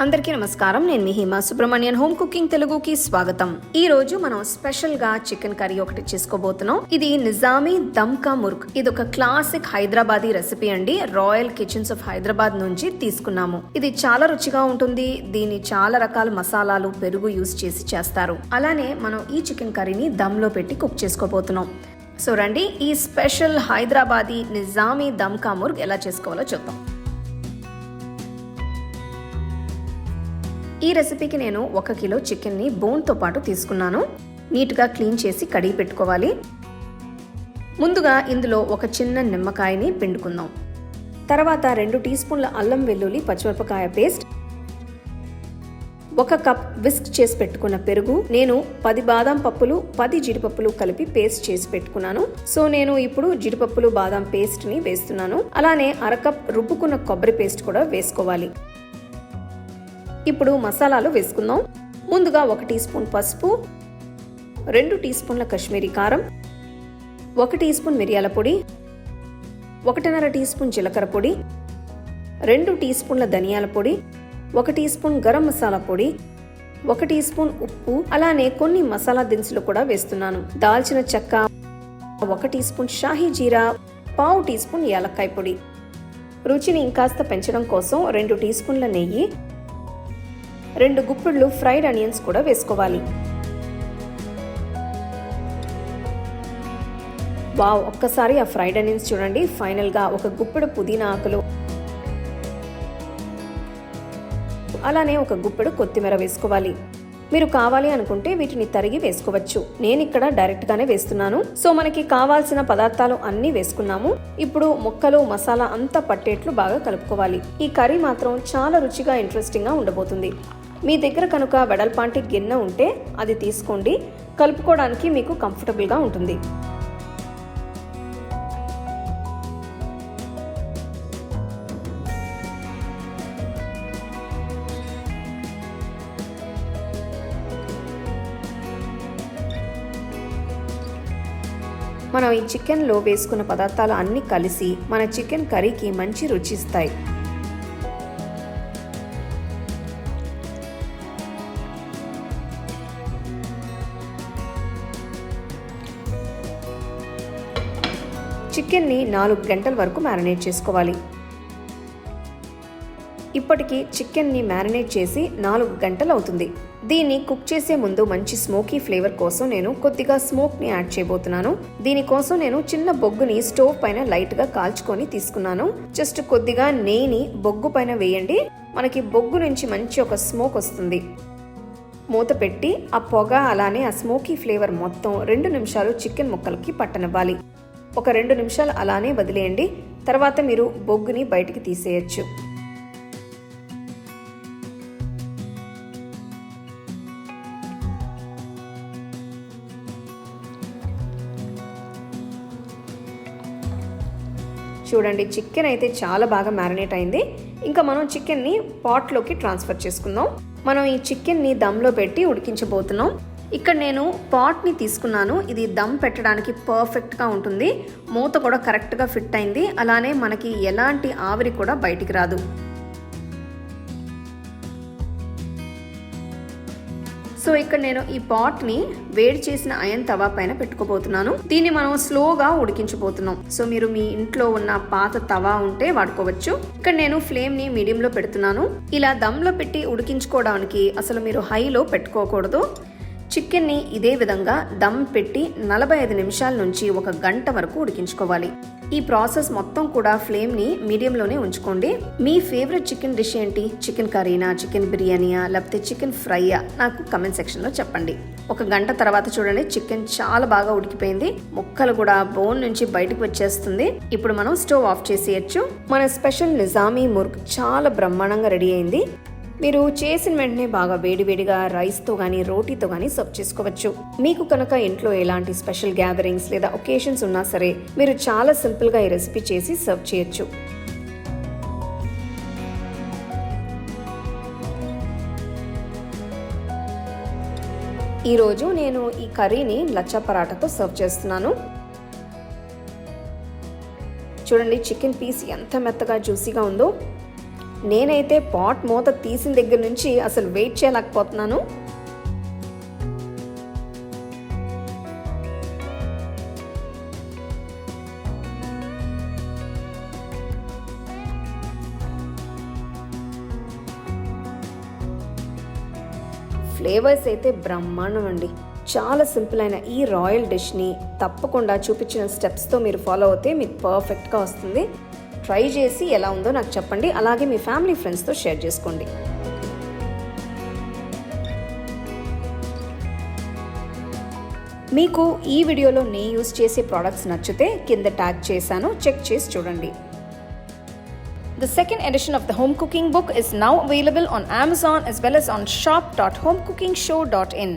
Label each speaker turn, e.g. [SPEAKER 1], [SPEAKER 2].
[SPEAKER 1] అందరికీ నమస్కారం. నేను మీ హిమా సుబ్రహ్మణ్యన్. హోమ్ కుకింగ్ తెలుగుకి స్వాగతం. ఈ రోజు మనం స్పెషల్ గా చికెన్ కర్రీ ఒకటి చేసుకోబోతున్నాం. ఇది నిజామీ దమ్ కా ముర్గ్. ఇది ఒక క్లాసిక్ హైదరాబాదీ రెసిపీ అండి. రాయల్ కిచెన్స్ ఆఫ్ హైదరాబాద్ నుంచి తీసుకున్నాము. ఇది చాలా రుచిగా ఉంటుంది. దీన్ని చాలా రకాల మసాలాలు, పెరుగు యూస్ చేసి చేస్తారు. అలానే మనం ఈ చికెన్ కర్రీని దమ్ లో పెట్టి కుక్ చేసుకోబోతున్నాం. సో రండి, ఈ స్పెషల్ హైదరాబాదీ నిజామీ దమ్ కా ముర్గ్ ఎలా చేసుకోవాలో చూద్దాం. ఈ రెసిపీకి నేను 1 కిలో చికెన్ని బోన్తో పాటు తీసుకున్నాను. నీట్గా క్లీన్ చేసి కడిగి పెట్టుకోవాలి. ముందుగా ఇందులో ఒక చిన్న నిమ్మకాయని పిండుకుందాం. తర్వాత 2 టీ స్పూన్ల అల్లం వెల్లుల్లి పచ్చిమిరపకాయ పేస్ట్, 1 కప్ విస్క్ చేసి పెట్టుకున్న పెరుగు, నేను 10 బాదం పప్పులు 10 జీడిపప్పులు కలిపి పేస్ట్ చేసి పెట్టుకున్నాను. సో నేను ఇప్పుడు జీడిపప్పులు బాదం పేస్ట్ ని వేస్తున్నాను. అలానే 1 కప్ రుబ్బుకున్న కొబ్బరి పేస్ట్ కూడా వేసుకోవాలి. ఇప్పుడు మసాలాలు వేసుకుందాం. ముందుగా 1 టీ స్పూన్ పసుపు, 2 టీ స్పూన్ల కాశ్మీరీ కారం, 1 టీ స్పూన్ మిరియాల పొడి, 1.5 టీ స్పూన్ జీలకర్ర పొడి, 2 టీ స్పూన్ల ధనియాల పొడి, 1 టీ స్పూన్ గరం మసాలా పొడి, 1 టీ స్పూన్ ఉప్పు, అలానే కొన్ని మసాలా దినుసులు కూడా వేస్తున్నాను. దాల్చిన చెక్క, 1 టీ స్పూన్ షాహీ జీరా, 1/2 టీ స్పూన్ యాలక్కాయ పొడి. రుచిని ఇంకాస్త పెంచడం కోసం 2 టీ స్పూన్ల నెయ్యి, 2 గుప్పిళ్ళు ఫ్రైడ్ ఆనియన్స్ కూడా వేసుకోవాలి. వావ్, ఒక్కసారి ఆ ఫ్రైడ్ ఆనియన్స్ చూడండి. ఫైనల్ గా 1 గుప్పెడు పుదీనా ఆకులు, అలానే 1 గుప్పెడు కొత్తిమీర వేసుకోవాలి. మీరు కావాలి అనుకుంటే వీటిని తరిగి వేసుకోవచ్చు. నేను ఇక్కడ డైరెక్ట్ గానే వేస్తున్నాను. సో మనకి కావాల్సిన పదార్థాలు అన్ని వేసుకున్నాము. ఇప్పుడు ముక్కలు మసాలా అంతా పట్టేట్లు బాగా కలుపుకోవాలి. ఈ కర్రీ మాత్రం చాలా రుచిగా ఇంట్రెస్టింగ్ గా ఉండబోతుంది. మీ దగ్గర కనుక వెడల్పాంటి గిన్నె ఉంటే అది తీసుకోండి. కలుపుకోవడానికి మీకు కంఫర్టబుల్ గా ఉంటుంది. మనం ఈ చికెన్ లో వేసుకున్న పదార్థాలు అన్ని కలిసి మన చికెన్ కర్రీకి మంచి రుచి ఇస్తాయి. చికెన్ని 4 గంటల వరకు మ్యారినేట్ చేసుకోవాలి. ఇప్పటికి చికెన్ని మ్యారినేట్ చేసి 4 గంటలు అవుతుంది. దీన్ని కుక్ చేసే ముందు మంచి స్మోకీ ఫ్లేవర్ కోసం నేను కొద్దిగా స్మోక్ ని యాడ్ చేయబోతున్నాను. దీనికోసం నేను చిన్న బొగ్గుని స్టవ్ పైన లైట్ గా కాల్చుకొని తీసుకున్నాను. జస్ట్ కొద్దిగా నెయ్యిని బొగ్గు పైన వేయండి. మనకి బొగ్గు నుంచి మంచి ఒక స్మోక్ వస్తుంది. మూత పెట్టి ఆ పొగ అలానే ఆ స్మోకీ ఫ్లేవర్ మొత్తం 2 నిమిషాలు చికెన్ ముక్కలకి పట్టనివ్వాలి. ఒక 2 నిమిషాలు అలానే వదిలేయండి. తర్వాత మీరు బొగ్గుని బయటికి తీసేయచ్చు. చూడండి, చికెన్ అయితే చాలా బాగా మ్యారినేట్ అయింది. ఇంకా మనం చికెన్ని పాట్లోకి ట్రాన్స్ఫర్ చేసుకుందాం. మనం ఈ చికెన్ని దమ్లో పెట్టి ఉడికించబోతున్నాం. ఇక్కడ నేను పాట్ని తీసుకున్నాను. ఇది దమ్ పెట్టడానికి పర్ఫెక్ట్గా ఉంటుంది. మూత కూడా కరెక్ట్గా ఫిట్ అయింది. అలానే మనకి ఎలాంటి ఆవిరి కూడా బయటికి రాదు. సో ఇక్కడ నేను ఈ పాట్ని వేడి చేసిన ఐరన్ తవా పైన పెట్టుకోబోతున్నాను. దీన్ని మనం స్లోగా ఉడికించబోతున్నాం. సో మీరు మీ ఇంట్లో ఉన్న పాత తవా ఉంటే వాడుకోవచ్చు. ఇక్కడ నేను ఫ్లేమ్ ని మీడియం లో పెడుతున్నాను. ఇలా దమ్లో పెట్టి ఉడికించుకోవడానికి అసలు మీరు హైలో పెట్టుకోకూడదు. చికెన్ని ఇదే విధంగా దమ్ పెట్టి 45 నిమిషాల నుంచి 1 గంట వరకు ఉడికించుకోవాలి. ఈ ప్రాసెస్ మొత్తం కూడా ఫ్లేమ్ ని మీడియంలోనే ఉంచుకోండి. మీ ఫేవరెట్ చికెన్ డిష్ ఏంటి? చికెన్ కర్రీనా, చికెన్ బిర్యానీయా, లేకపోతే చికెన్ ఫ్రైయా? నాకు కమెంట్ సెక్షన్ లో చెప్పండి. 1 గంట తర్వాత చూడండి, చికెన్ చాలా బాగా ఉడికిపోయింది. ముక్కలు కూడా బోన్ నుంచి బయటకు వచ్చేస్తుంది. ఇప్పుడు మనం స్టవ్ ఆఫ్ చేసేయచ్చు. మన స్పెషల్ నిజామీ ముర్గ్ చాలా బ్రహ్మాండంగా రెడీ అయింది. మీరు చేసిన వెంటనే బాగా వేడివేడిగా రైస్తో కానీ రోటీతో కానీ సర్వ్ చేసుకోవచ్చు. మీకు కనుక ఇంట్లో ఎలాంటి స్పెషల్ గ్యాదరింగ్స్ లేదా ఒకేషన్స్ ఉన్నా సరే మీరు చాలా సింపుల్గా ఈ రెసిపీ చేసి సర్వ్ చేయొచ్చు. ఈరోజు నేను ఈ కర్రీని లచ్చా పరాటాతో సర్వ్ చేస్తున్నాను. చూడండి, చికెన్ పీస్ ఎంత మెత్తగా జ్యూసీగా ఉందో. నేనైతే పాట్ మూత తీసిన దగ్గర నుంచి అసలు వెయిట్ చేయలేకపోతున్నాను. ఫ్లేవర్స్ అయితే బ్రహ్మాండం అండి. చాలా సింపుల్ అయిన ఈ రాయల్ డిష్ని తప్పకుండా చూపించిన స్టెప్స్తో మీరు ఫాలో అవుతే మీకు పర్ఫెక్ట్గా వస్తుంది. ట్రై చేసి ఎలా ఉందో నాకు చెప్పండి. అలాగే మీ ఫ్యామిలీ ఫ్రెండ్స్తో షేర్ చేసుకోండి. మీకు ఈ వీడియోలో నేను యూజ్ చేసే ప్రోడక్ట్స్ నచ్చితే కింద ట్యాగ్ చేశాను, చెక్ చేసి చూడండి. The second edition of the home cooking book is now available on Amazon as well as on shop.homecookingshow.in.